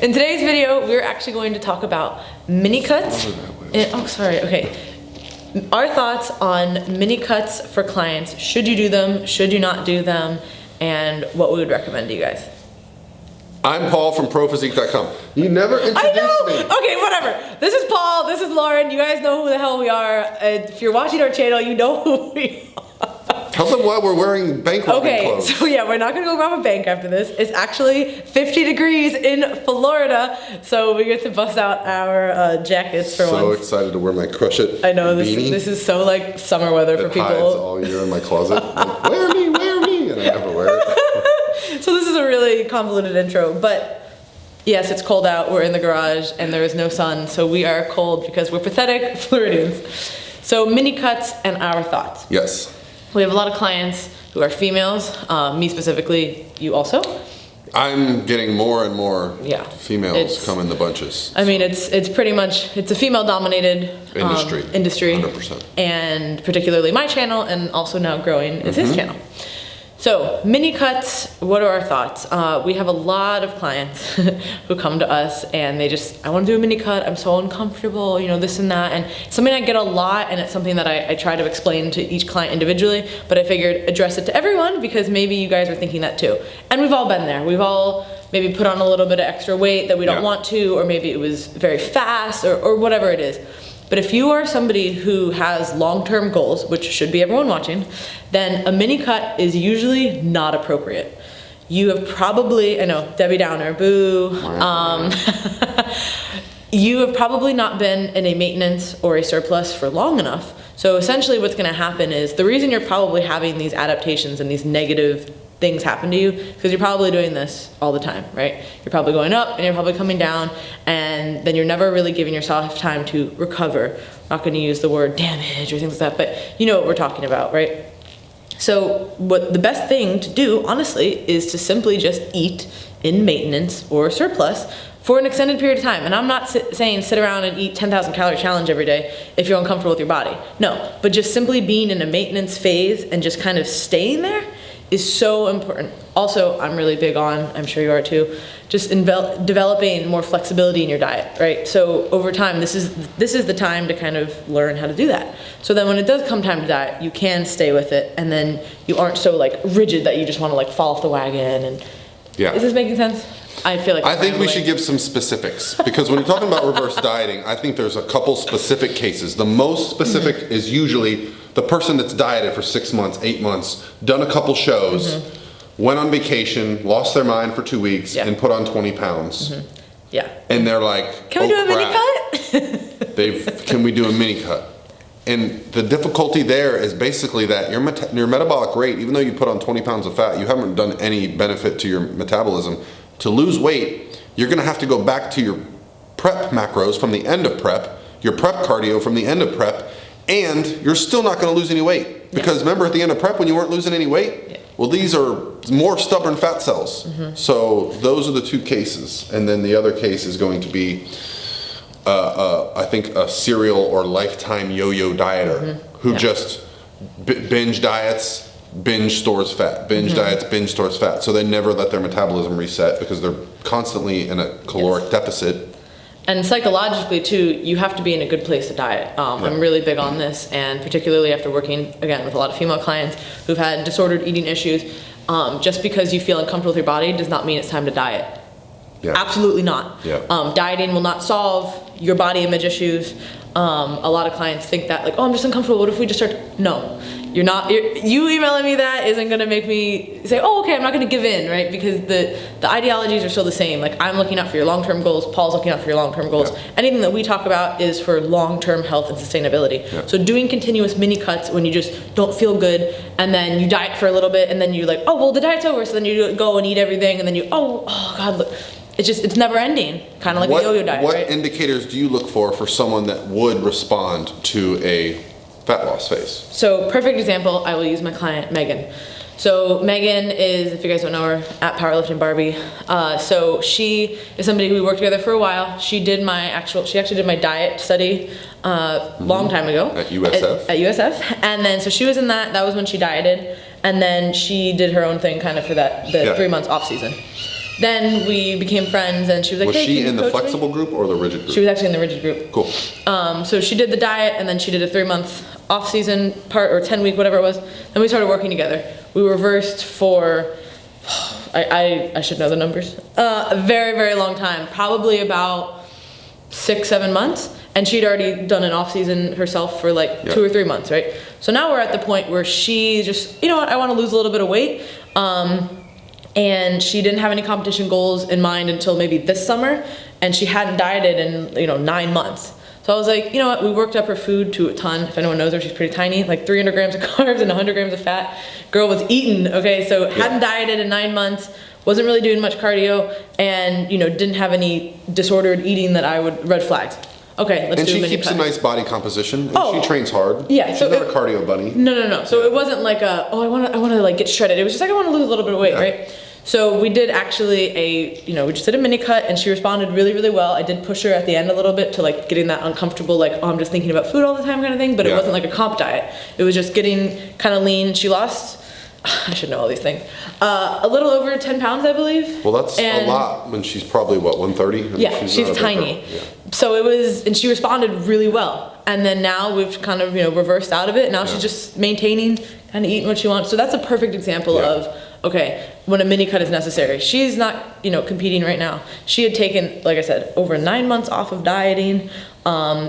In today's video, we're actually going to talk about mini cuts. Okay. Our thoughts on mini cuts for clients. Should you do them? Should you not do them? And what we would recommend to you guys. I'm Paul from ProPhysique.com. You never introduced me. Okay, whatever. This is Paul. This is Lauren. You guys know who the hell we are. If you're watching our channel, you know who we are. Tell them why we're wearing bank robbing clothes. Okay, so yeah, we're not gonna go rob a bank after this. It's actually 50 degrees in Florida, so we get to bust out our jackets for once. So excited to wear my Crush It I know, beanie. this is so like summer weather for people. It hides all year in my closet. Like, wear me, and I never wear it. So this is a really convoluted intro, but yes, it's cold out, we're in the garage, and there is no sun, so we are cold because we're pathetic Floridians. So mini cuts and our thoughts. Yes. We have a lot of clients who are females, me specifically, you also? I'm getting more and more females come in the bunches. I mean, it's pretty much, it's a female-dominated industry. 100%. And particularly my channel, and also now growing is his channel. So, mini cuts, what are our thoughts? We have a lot of clients who come to us and they just, I want to do a mini cut, I'm so uncomfortable, you know, this and that. And it's something I get a lot, and it's something that I try to explain to each client individually, but I figured address it to everyone because maybe you guys are thinking that too. And we've all been there. We've all maybe put on a little bit of extra weight that we don't want to, or maybe it was very fast, or whatever it is. But if you are somebody who has long-term goals, which should be everyone watching, then a mini cut is usually not appropriate. You have probably, I know, Debbie Downer, boo. You have probably not been in a maintenance or a surplus for long enough. So essentially what's gonna happen is, the reason you're probably having these adaptations and these negative things happen to you because you're probably doing this all the time, right? You're probably going up and you're probably coming down, and then you're never really giving yourself time to recover. I'm not going to use the word damage or things like that, but you know what we're talking about, right? So what the best thing to do, honestly, is to simply just eat in maintenance or surplus for an extended period of time. And I'm not saying sit around and eat 10,000 calorie challenge every day if you're uncomfortable with your body. No, but just simply being in a maintenance phase and just kind of staying there is so important. Also, I'm really big on, I'm sure you are too, just developing more flexibility in your diet, right? So over time, this is the time to kind of learn how to do that. So then when it does come time to diet, you can stay with it, and then you aren't so like rigid that you just want to like fall off the wagon. And is this making sense? I feel like I think we should give some specifics, because when you're talking about reverse dieting, I think there's a couple specific cases. The most specific is usually the person that's dieted for 6 months, 8 months, done a couple shows, went on vacation, lost their mind for 2 weeks, and put on 20 pounds. And they're like, can we do a mini cut? Can we do a mini cut? And the difficulty there is basically that your metabolic rate, even though you put on 20 pounds of fat, you haven't done any benefit to your metabolism. To lose weight, you're gonna have to go back to your prep macros from the end of prep, your prep cardio from the end of prep, and you're still not gonna lose any weight. Because remember at the end of prep when you weren't losing any weight? Well, these are more stubborn fat cells. So those are the two cases. And then the other case is going to be, I think, a serial or lifetime yo-yo dieter who just binge diets, binge stores fat, binge diets, binge stores fat. So they never let their metabolism reset because they're constantly in a caloric deficit. And psychologically too, you have to be in a good place to diet. I'm really big on this, and particularly after working, again, with a lot of female clients who've had disordered eating issues, just because you feel uncomfortable with your body does not mean it's time to diet. Absolutely not. Dieting will not solve your body image issues. A lot of clients think that, like, oh, I'm just uncomfortable, what if we just start? No. You emailing me that isn't gonna make me say, oh, okay, I'm not gonna give in, right? Because the ideologies are still the same. Like, I'm looking out for your long-term goals, Paul's looking out for your long-term goals. Anything that we talk about is for long-term health and sustainability. So doing continuous mini cuts when you just don't feel good, and then you diet for a little bit, and then you're like, oh, well, the diet's over, so then you go and eat everything, and then oh God, look. It's never ending, kind of like a yo-yo diet, What indicators do you look for someone that would respond to a fat loss phase? So perfect example, I will use my client, Megan. So Megan is, if you guys don't know her, at Powerlifting Barbie. So she is somebody who we worked together for a while. She actually did my diet study long time ago. At USF? At USF. And then, so she was in that was when she dieted. And then she did her own thing kind of for the 3 months off season. then we became friends, and she was like, Was hey, she can you in the coach me? flexible group or the rigid group? She was actually in the rigid group. Cool. So she did the diet, and then she did a 3-month off-season part, or 10-week, whatever it was. Then we started working together. We reversed for, I should know the numbers, a very, very long time, probably about 6-7 months. And she'd already done an off-season herself for like 2 or 3 months, right? So now we're at the point where she just, you know what, I want to lose a little bit of weight. And she didn't have any competition goals in mind until maybe this summer, and she hadn't dieted in 9 months. So I was like, you know what, we worked up her food to a ton. If anyone knows her, she's pretty tiny, like 300 grams of carbs and 100 grams of fat. Girl was eating, okay, so hadn't dieted in 9 months, wasn't really doing much cardio, and didn't have any disordered eating that I would red flags. Okay, let's do a mini cut. And she keeps a nice body composition, and she trains hard. Yeah, she's so not a cardio bunny. No. So it wasn't like I want to like get shredded. It was just like I want to lose a little bit of weight, right? So we did actually we just did a mini cut, and she responded really, really well. I did push her at the end a little bit to like getting that uncomfortable, like, oh, I'm just thinking about food all the time kind of thing, but it wasn't like a comp diet. It was just getting kind of lean. She lost, I should know all these things, a little over 10 pounds, I believe. Well, that's a lot when she's probably, 130? Yeah, she's tiny. Yeah. So it was, and she responded really well. And then now we've kind of, reversed out of it. Now she's just maintaining, kind of eating what she wants. So that's a perfect example of, okay, when a mini cut is necessary. She's not, competing right now. She had taken, like I said, over 9 months off of dieting.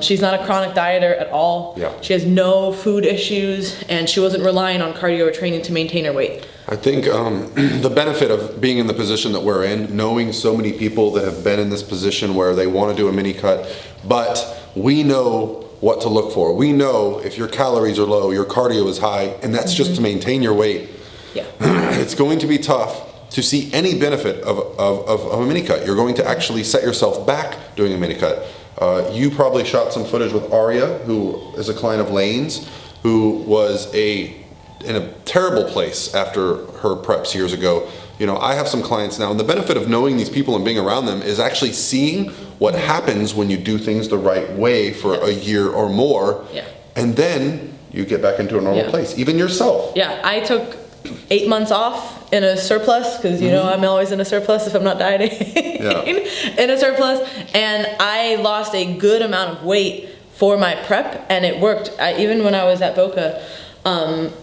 She's not a chronic dieter at all. Yeah. She has no food issues, and she wasn't relying on cardio or training to maintain her weight. I think the benefit of being in the position that we're in, knowing so many people that have been in this position where they want to do a mini cut, but we know what to look for. We know if your calories are low, your cardio is high, and that's just to maintain your weight. Yeah. It's going to be tough to see any benefit of a mini cut. You're going to actually set yourself back doing a mini cut. You probably shot some footage with Aria, who is a client of Lane's, who was in a terrible place after her preps years ago. I have some clients now, and the benefit of knowing these people and being around them is actually seeing what happens when you do things the right way for a year or more, and then you get back into a normal place, even yourself. Yeah, I took 8 months off in a surplus, because I'm always in a surplus if I'm not dieting. In a surplus, and I lost a good amount of weight for my prep, and it worked. Even when I was at Boca,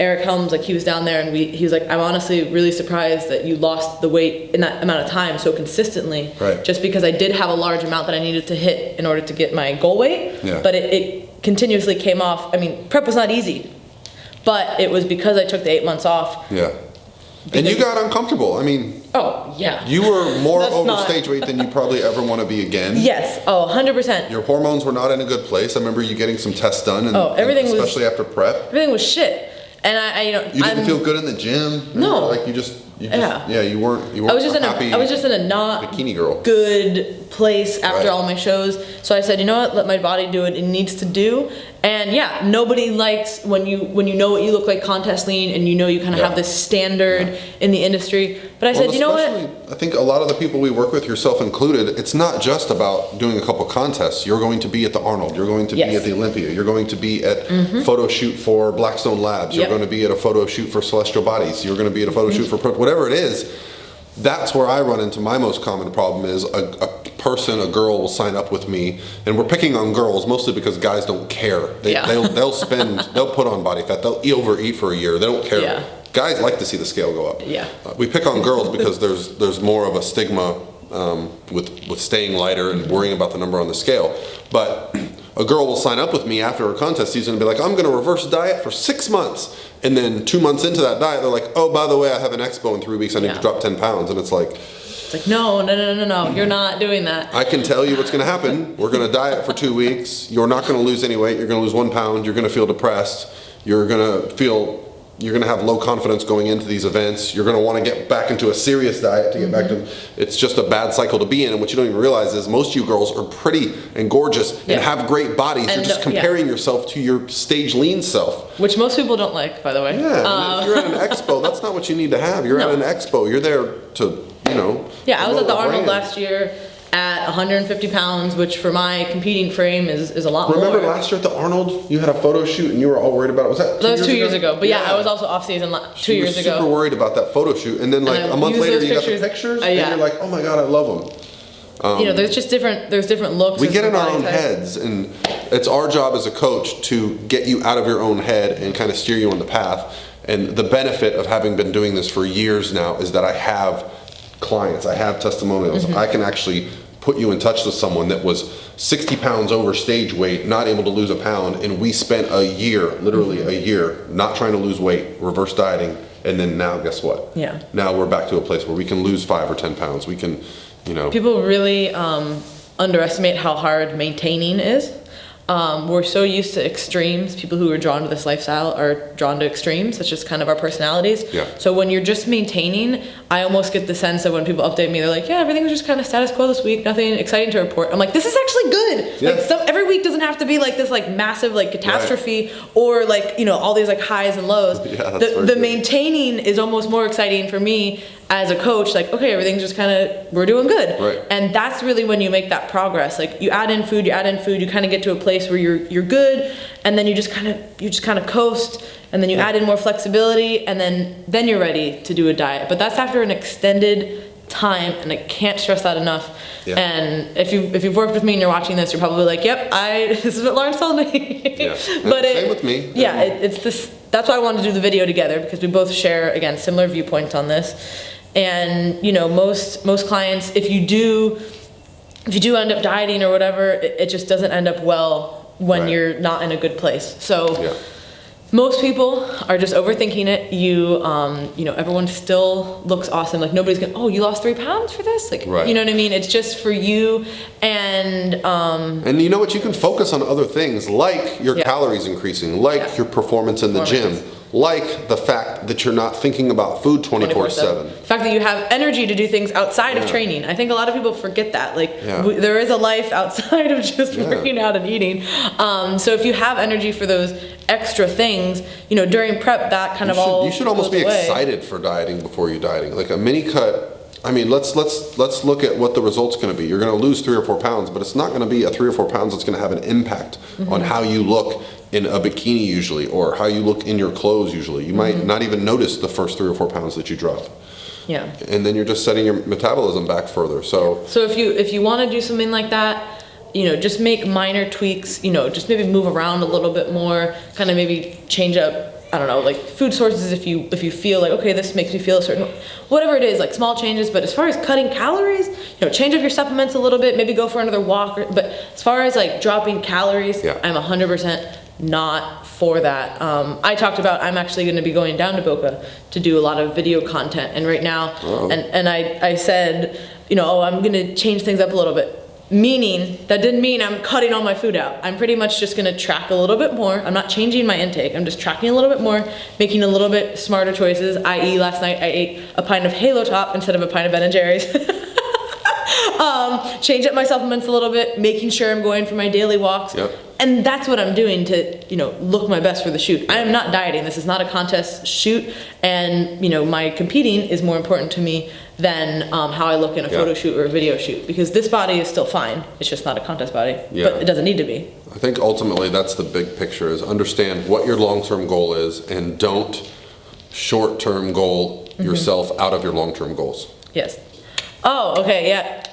Eric Helms, he was down there, and he was like, I'm honestly really surprised that you lost the weight in that amount of time so consistently. Right. Just because I did have a large amount that I needed to hit in order to get my goal weight, but it continuously came off. I mean, prep was not easy, but it was because I took the 8 months off. Yeah. And you got uncomfortable. I mean, you were more over stage weight than you probably ever want to be again. Yes. 100%. Your hormones were not in a good place. I remember you getting some tests done, and everything especially after prep. Everything was shit. And you didn't feel good in the gym. No. You weren't. I was just in a not bikini girl. Good place after all my shows. So I said, you know what? Let my body do what it needs to do. And nobody likes when you know what you look like contest lean, and you kind of have this standard in the industry. But I said, you know what? I think a lot of the people we work with, yourself included, it's not just about doing a couple contests. You're going to be at the Arnold. You're going to be at the Olympia. You're going to be at photo shoot for Blackstone Labs. You're going to be at a photo shoot for Celestial Bodies. You're going to be at a photo shoot for whatever it is. That's where I run into my most common problem is a girl will sign up with me, and we're picking on girls mostly because guys don't care. They'll put on body fat. They'll overeat for a year. They don't care. Yeah. Guys like to see the scale go up. Yeah. We pick on girls because there's more of a stigma with staying lighter and worrying about the number on the scale. But a girl will sign up with me after a contest season and be like, I'm going to reverse diet for 6 months. And then 2 months into that diet, they're like, oh, by the way, I have an expo in 3 weeks. I need to drop 10 pounds. And it's like, no. You're not doing that. I can tell you what's going to happen. We're going to diet for 2 weeks. You're not going to lose any weight. You're going to lose 1 pound. You're going to feel depressed. You're going to have low confidence going into these events. You're going to want to get back into a serious diet to get back to. It's just a bad cycle to be in. And what you don't even realize is most of you girls are pretty and gorgeous and have great bodies. And you're just comparing yourself to your stage lean self. Which most people don't like, by the way. Yeah. If you're at an expo, that's not what you need to have. You're at an expo. You're there to, Yeah, I was at the Arnold last year, at 150 pounds, which for my competing frame is a lot more. Remember last year at the Arnold, you had a photo shoot and you were all worried about it. Was that 2 years ago? 2 years ago. But yeah, I was also off season 2 years ago. Super worried about that photo shoot, and then like a month later you got the pictures, and you're like, oh my god, I love them. There's just different looks. We get in our own heads, and it's our job as a coach to get you out of your own head and kind of steer you on the path. And the benefit of having been doing this for years now is that I have clients, I have testimonials. I can actually put you in touch with someone that was 60 pounds over stage weight, not able to lose a pound, and we spent a year, literally a year, not trying to lose weight, reverse dieting, and then now guess what? Yeah. Now we're back to a place where we can lose 5 or 10 pounds. We can, People really underestimate how hard maintaining is. We're so used to extremes. People who are drawn to this lifestyle are drawn to extremes. That's just kind of our personalities. Yeah. So when you're just maintaining, I almost get the sense that when people update me, they're like, yeah, everything was just kind of status quo this week. Nothing exciting to report. I'm like, this is actually good. Yeah. Like every week doesn't have to be like this like massive like catastrophe or like, all these like highs and lows. Yeah, the maintaining is almost more exciting for me as a coach. Like, okay, everything's just kind of, we're doing good. Right. And that's really when you make that progress. Like you add in food, you kind of get to a place where you're good, and then you just kind of coast, and then you add in more flexibility, and then you're ready to do a diet. But that's after an extended time, and I can't stress that enough. Yeah. And if you've worked with me and you're watching this, you're probably like, yep, this is what Lawrence told me. Yeah. But same with me. Yeah, it's this. That's why I wanted to do the video together, because we both share, again, similar viewpoints on this. And most clients, if you do end up dieting or whatever, it just doesn't end up well when you're not in a good place. So most people are just overthinking it. Everyone still looks awesome. Like nobody's going, oh, you lost 3 pounds for this? Like, you know what I mean? It's just for you. And you know what? You can focus on other things like your calories increasing, like your performance in the gym, like the fact that you're not thinking about food 24/7. The fact that you have energy to do things outside of training. I think a lot of people forget that. Like there is a life outside of just working out and eating. So if you have energy for those extra things, during prep, that kind of all you should almost be away. Excited for dieting before you're dieting. Like a mini cut. I mean, let's look at what the result's going to be. You're going to lose 3 or 4 pounds, but it's not going to be a 3 or 4 pounds that's going to have an impact on how you look in a bikini usually, or how you look in your clothes usually. You might not even notice the first 3 or 4 pounds that you drop. Yeah. And then you're just setting your metabolism back further. So if you want to do something like that, just make minor tweaks, just maybe move around a little bit more, kind of maybe change up, I don't know, like food sources if you feel like, okay, this makes me feel a certain, whatever it is, like small changes. But as far as cutting calories, change up your supplements a little bit, maybe go for another walk. But as far as like dropping calories, I'm 100% not for that. I talked about, I'm actually going to be going down to Boca to do a lot of video content. And right now, and I said, I'm going to change things up a little bit. Meaning, that didn't mean I'm cutting all my food out. I'm pretty much just gonna track a little bit more. I'm not changing my intake. I'm just tracking a little bit more, making a little bit smarter choices, i.e. last night I ate a pint of Halo Top instead of a pint of Ben & Jerry's. Change up my supplements a little bit, making sure I'm going for my daily walks. And that's what I'm doing to, look my best for the shoot. I am not dieting. This is not a contest shoot. And, my competing is more important to me than how I look in a photo shoot or a video shoot. Because this body is still fine. It's just not a contest body. But it doesn't need to be. I think ultimately that's the big picture, is understand what your long-term goal is and don't short-term goal yourself out of your long-term goals. Yes. Oh, okay, yeah.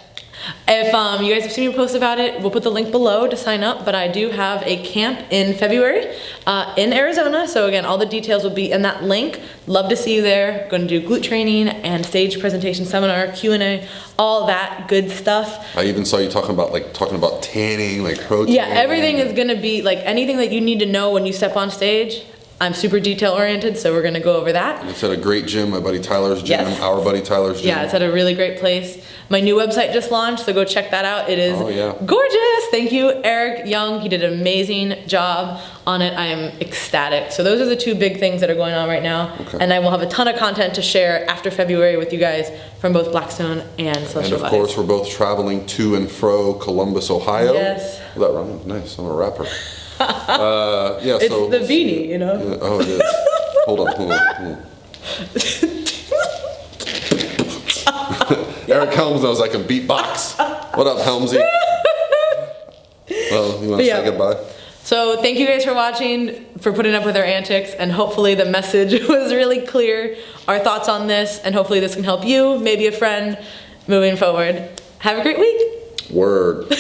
If you guys have seen me post about it, we'll put the link below to sign up. But I do have a camp in February in Arizona. So again, all the details will be in that link. Love to see you there. Going to do glute training and stage presentation seminar, Q&A, all that good stuff. I even saw you talking about tanning, like protein. Yeah, everything is going to be like anything that you need to know when you step on stage. I'm super detail oriented, so we're gonna go over that. And it's at a great gym, my buddy Tyler's gym, our buddy Tyler's gym. Yeah, it's at a really great place. My new website just launched, so go check that out. It is gorgeous. Thank you, Eric Young. He did an amazing job on it. I am ecstatic. So those are the 2 big things that are going on right now. Okay. And I will have a ton of content to share after February with you guys from both Blackstone and Celestial Bodies. And of course, we're both traveling to and fro Columbus, Ohio. Yes. Well, that rhymed. Nice. I'm a rapper. It's so the beanie, it is. Hold on. Eric Helms knows I can beatbox. What up, Helmsy? Well, you want to say goodbye? So thank you guys for watching, for putting up with our antics, and hopefully the message was really clear, our thoughts on this, and hopefully this can help you, maybe a friend, moving forward. Have a great week. Word.